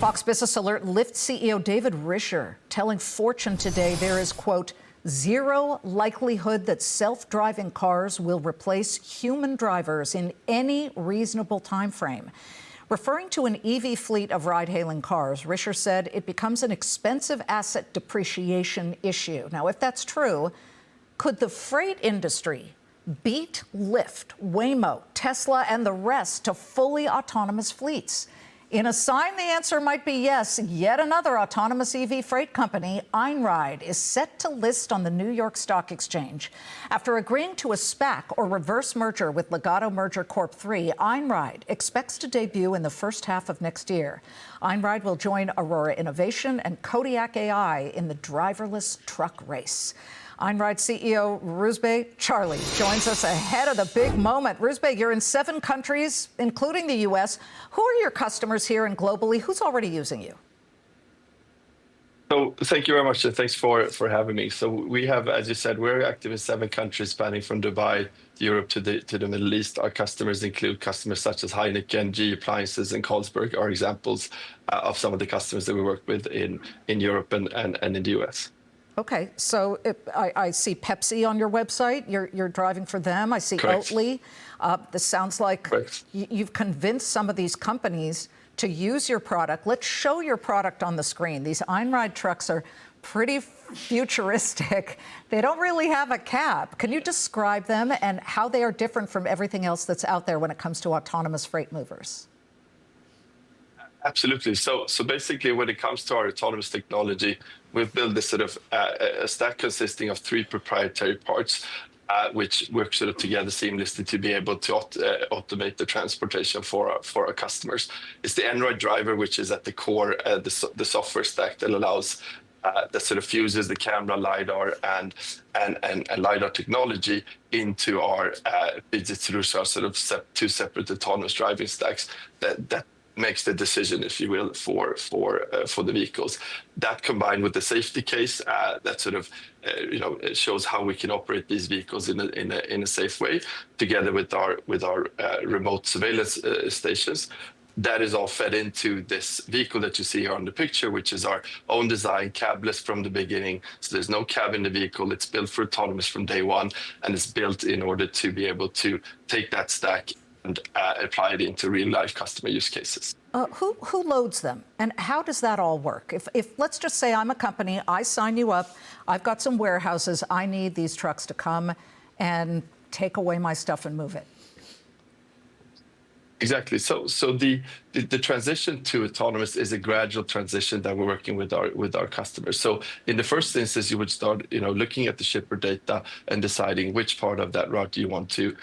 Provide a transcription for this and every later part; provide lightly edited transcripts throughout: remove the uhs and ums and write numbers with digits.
Fox Business Alert Lyft CEO David Risher telling Fortune today there is, quote, zero likelihood that self-driving cars will replace human drivers in any reasonable time frame. Referring to an EV fleet of ride-hailing cars, Risher said it becomes an expensive asset depreciation issue. Now, if that's true, could the freight industry beat Lyft, Waymo, Tesla, and the rest to fully autonomous fleets? In a sign, the answer might be yes. Yet another autonomous EV freight company, Einride, is set to list on the New York Stock Exchange. After agreeing to a SPAC or reverse merger with Legato Merger Corp. 3, Einride expects to debut in the first half of next year. Einride will join Aurora Innovation and Kodiak AI in the driverless truck race. Einride CEO Roozbeh, Charli, joins us ahead of the big moment. Roozbeh, you're in 7 countries, including the U.S. Who are your customers here and globally? Who's already using you? So thank you very much, and thanks for having me. So we have, as you said, we're active in 7 countries, spanning from Dubai, Europe to the Middle East. Our customers include customers such as Heineken, GE Appliances, and Carlsberg are examples of some of the customers that we work with in Europe and in the U.S. Okay, so I see Pepsi on your website. You're driving for them. I see Correct. Oatly. This sounds like you've convinced some of these companies to use your product. Let's show your product on the screen. These Einride trucks are pretty futuristic. They don't really have a cab. Can you describe them and how they are different from everything else that's out there when it comes to autonomous freight movers? Absolutely. So basically, when it comes to our autonomous technology, we've built this sort of a stack consisting of 3 proprietary parts, which work sort of together seamlessly to be able to automate the transportation for our customers. It's the Einride driver, which is at the core, the software stack that allows that sort of fuses the camera, lidar, and lidar technology into our digital sort of 2 separate autonomous driving stacks that makes the decision, if you will, for the vehicles. That combined with the safety case that sort of it shows how we can operate these vehicles in a safe way, together with our remote surveillance stations. That is all fed into this vehicle that you see here on the picture, which is our own design, cabless from the beginning. So there's no cab in the vehicle. It's built for autonomous from day one, and it's built in order to be able to take that stack and apply it into real-life customer use cases. Who loads them, and how does that all work? If let's just say I'm a company, I sign you up, I've got some warehouses, I need these trucks to come and take away my stuff and move it. Exactly. So the transition to autonomous is a gradual transition that we're working with our customers. So in the first instance, you would start looking at the shipper data and deciding which part of that route you want to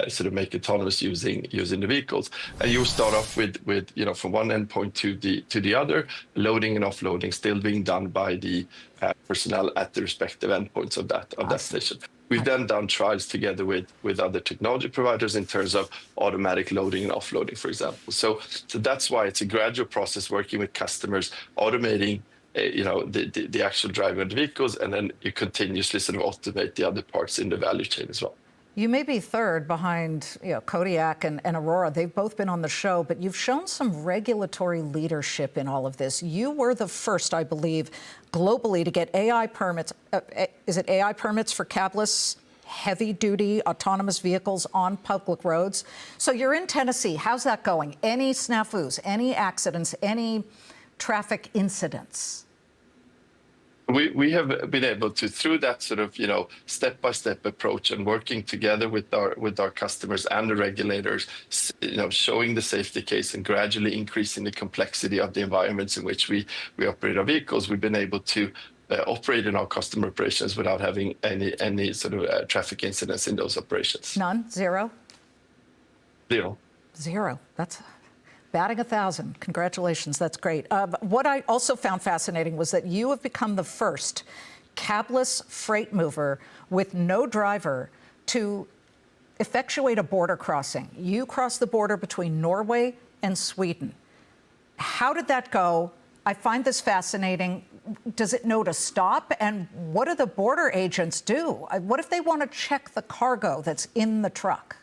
sort of make autonomous using the vehicles. And you start off with from one endpoint to the other, loading and offloading still being done by the personnel at the respective endpoints of that station. We've then done trials together with other technology providers in terms of automatic loading and offloading, for example. So that's why it's a gradual process working with customers, automating the actual driving of the vehicles, and then you continuously sort of automate the other parts in the value chain as well. You may be third behind Kodiak and Aurora. They've both been on the show, but you've shown some regulatory leadership in all of this. You were the first, I believe, globally to get AI permits. Is it AI permits for cabless, heavy-duty autonomous vehicles on public roads? So you're in Tennessee. How's that going? Any snafus, any accidents, any traffic incidents? We have been able to, through that sort of step-by-step approach and working together with our customers and the regulators, showing the safety case and gradually increasing the complexity of the environments in which we operate our vehicles. We've been able to operate in our customer operations without having any sort of traffic incidents in those operations. None? Zero? Zero. That's batting 1,000. Congratulations. That's great. What I also found fascinating was that you have become the first cabless freight mover with no driver to effectuate a border crossing. You crossed the border between Norway and Sweden. How did that go? I find this fascinating. Does it know to stop? And what do the border agents do? What if they want to check the cargo that's in the truck?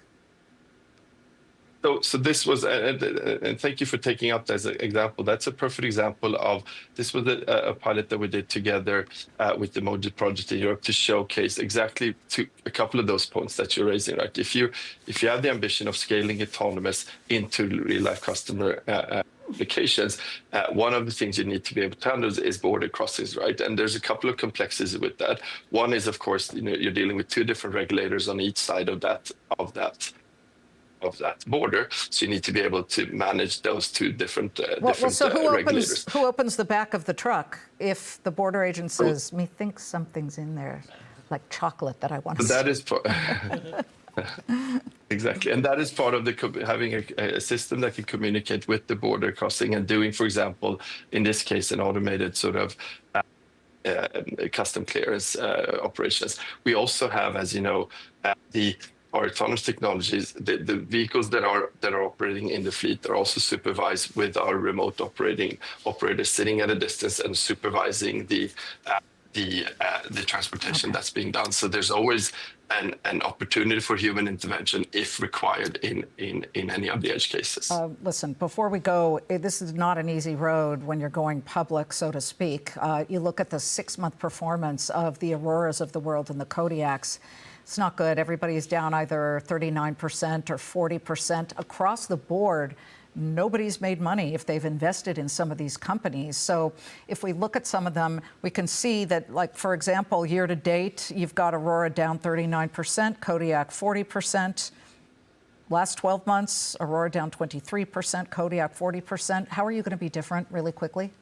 So this was, and thank you for taking up as an example. That's a perfect example of this was a pilot that we did together with the Moji project in Europe to showcase exactly to a couple of those points that you're raising. Right, if you have the ambition of scaling autonomous into real life customer applications, one of the things you need to be able to handle is border crossings, right? And there's a couple of complexities with that. One is, of course, you're dealing with two different regulators on each side of that border, so you need to be able to manage those two different regulators. Who opens the back of the truck if the border agent says, "Methinks something's in there, like chocolate that I want to"? That is exactly, and that is part of having a system that can communicate with the border crossing and doing, for example, in this case, an automated sort of custom clearance operations. We also have, as you know, our autonomous technologies, the vehicles that are operating in the fleet are also supervised with our remote operators sitting at a distance and supervising the transportation that's being done. So there's always an opportunity for human intervention if required in any of the edge cases. Listen, before we go, this is not an easy road when you're going public, so to speak. You look at the 6-month performance of the Auroras of the world and the Kodiaks. It's not good. Everybody's down either 39% or 40% across the board. Nobody's made money if they've invested in some of these companies. So if we look at some of them, we can see that, like, for example, year to date, you've got Aurora down 39%, Kodiak 40%. Last 12 months, Aurora down 23%, Kodiak 40%. How are you going to be different really quickly?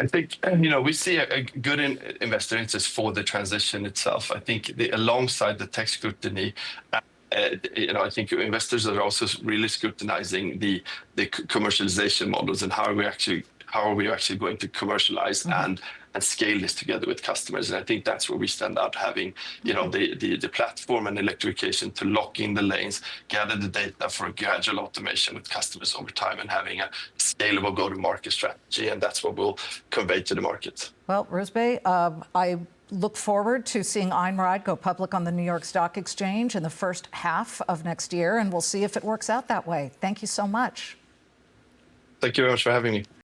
I think, we see a good investor interest for the transition itself. I think alongside the tech scrutiny, I think investors are also really scrutinizing the commercialization models and how are we actually going to commercialize and scale this together with customers. And I think that's where we stand out, having the platform and electrification to lock in the lanes, gather the data for a gradual automation with customers over time, and having a scalable go-to-market strategy. And that's what we'll convey to the market. Well, Roozbeh, I look forward to seeing Einride go public on the New York Stock Exchange in the first half of next year, and we'll see if it works out that way. Thank you so much. Thank you very much for having me.